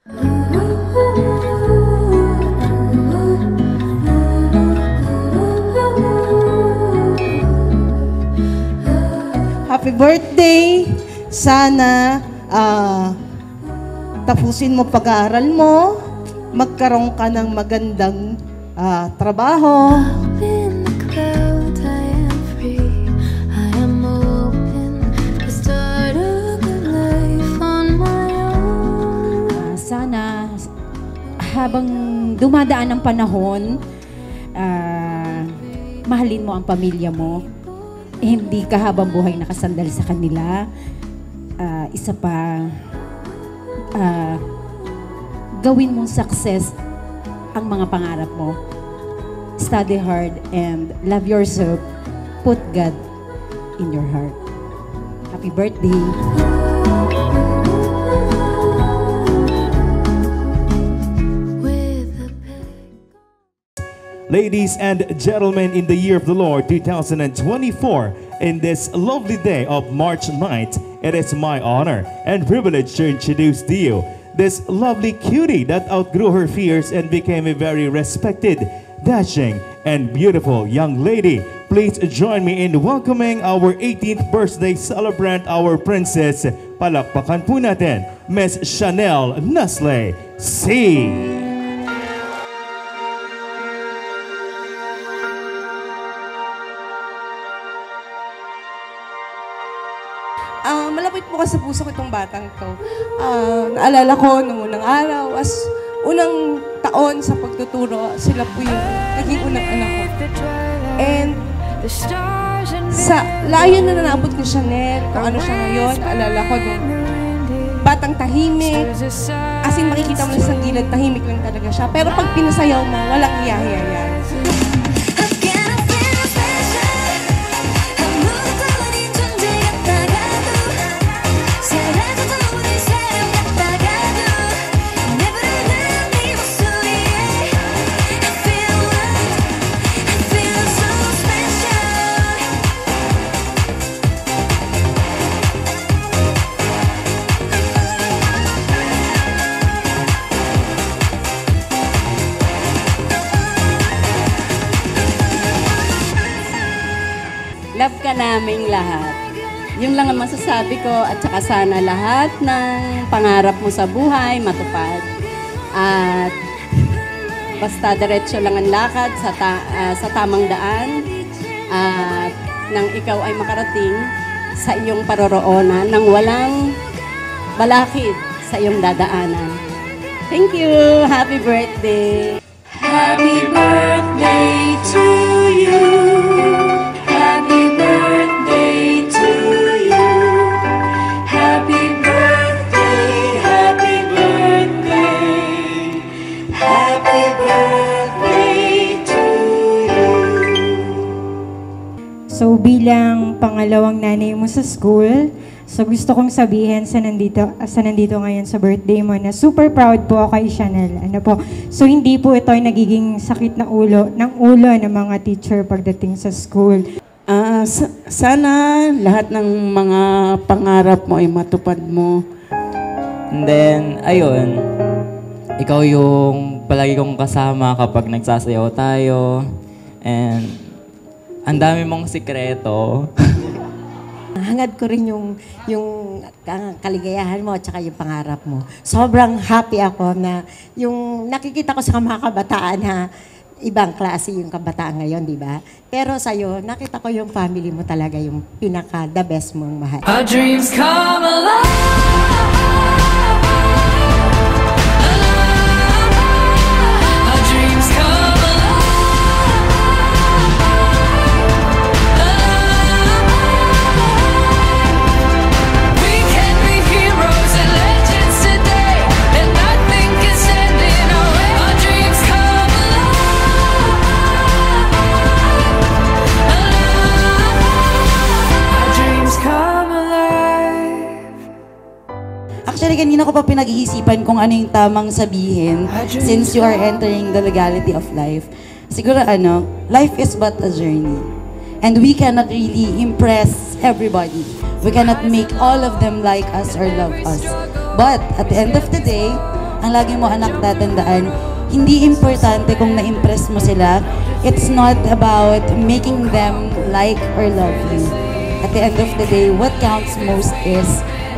Happy birthday! Sana tapusin mo pag-aaral mo, magkaroon ka ng magandang trabaho. Sana habang dumadaan ang panahon, mahalin mo ang pamilya mo. Hindi ka habang buhay nakasandal sa kanila. Isa pa, gawin mong success ang mga pangarap mo. Study hard and love yourself. Put God in your heart. Happy birthday! Ladies and gentlemen, in the year of the Lord 2024, in this lovely day of March 9th, it is my honor and privilege to introduce to you this lovely cutie that outgrew her fears and became a very respected, dashing, and beautiful young lady. Please join me in welcoming our 18th birthday celebrant, our princess. Palakpakan po natin, Miss Chanel Nasle C. Malapit po kasi sa puso ko itong batang to. Naalala ko nung unang araw, as unang taon sa pagtuturo, sila po yung naging unang anak ko. And sa layo na naabot ni Chanel, kung ano siya ngayon, naalala ko nung batang tahimik. As in, makikita mo na sa gilid, tahimik lang talaga siya. Pero pag pinasayaw mo, walang hiya-hiya yan. Love ka naming lahat. Yun lang ang masasabi ko at saka sana lahat ng pangarap mo sa buhay matupad. At basta diretso lang ang lakad sa tamang daan at nang ikaw ay makarating sa iyong paroroonan nang walang balakid sa iyong dadaanan. Thank you! Happy birthday! Happy birthday to you! Happy birthday to you. Happy birthday, happy birthday. Happy birthday to you. So bilang pangalawang nanay mo sa school, so gusto kong sabihin sa nandito ngayon sa birthday mo na super proud po ako kay Chanel. Ano po? So hindi po ito ay nagiging sakit na ulo ng mga teacher pagdating sa school. Sana lahat ng mga pangarap mo ay matupad mo. And then, ayun, ikaw yung palagi kong kasama kapag nagsasayaw tayo. And ang dami mong sikreto. Hangad ko rin yung kaligayahan mo at saka yung pangarap mo. Sobrang happy ako na yung nakikita ko sa mga kabataan na ibang klase yung kabataan ngayon, di ba? Pero sa'yo, nakita ko yung family mo talaga yung pinaka-the best mong mahal. Our dreams come alive. Our dreams come alive. We can be heroes and legends today, and nothing can stand in our way. Our dreams come alive. Our dreams come alive. Actually, kanina ko pa pinag-iisipan kung ano yung tamang sabihin since you are entering the legality of life. Siguro life is but a journey. And we cannot really impress everybody. We cannot make all of them like us or love us. But at the end of the day, ang lagi mo anak tatandaan, hindi importante kung na-impress mo sila. It's not about making them like or love you. At the end of the day, what counts most is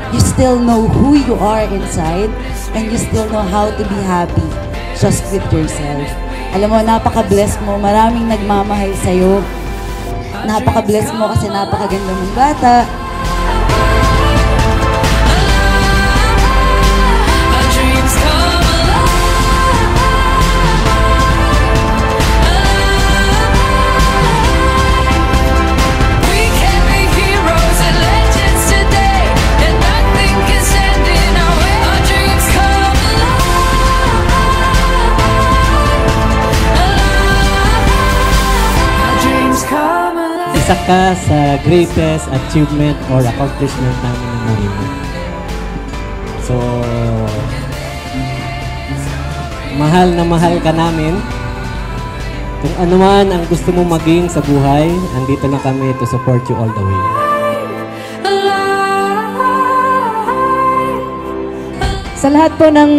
you still know who you are inside and you still know how to be happy just with yourself. Alam mo, napaka-bless mo. Maraming nagmamahal sa'yo. Napaka-bless mo kasi napakaganda mong bata. Our dreams come alive. We can be heroes and legends today, and nothing can stand in our way. Our dreams come alive. Our dreams come alive. Isa ka sa greatest achievement or accomplishment namin ng Marino. So, mahal na mahal ka namin. Kung ano man ang gusto mo maging sa buhay, andito na kami to support you all the way. Sa lahat po ng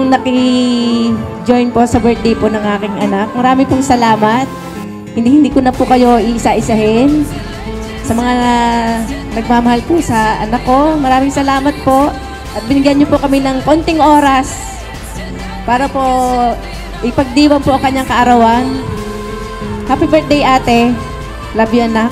naki-join po sa birthday po ng aking anak, marami pong salamat. Hindi ko na po kayo iisa-isahin. Sa mga nagmamahal po sa anak ko, maraming salamat po. At binigyan niyo po kami ng konting oras para po ipagdiwang po ang kanyang kaarawan. Happy birthday, ate. Love you, anak.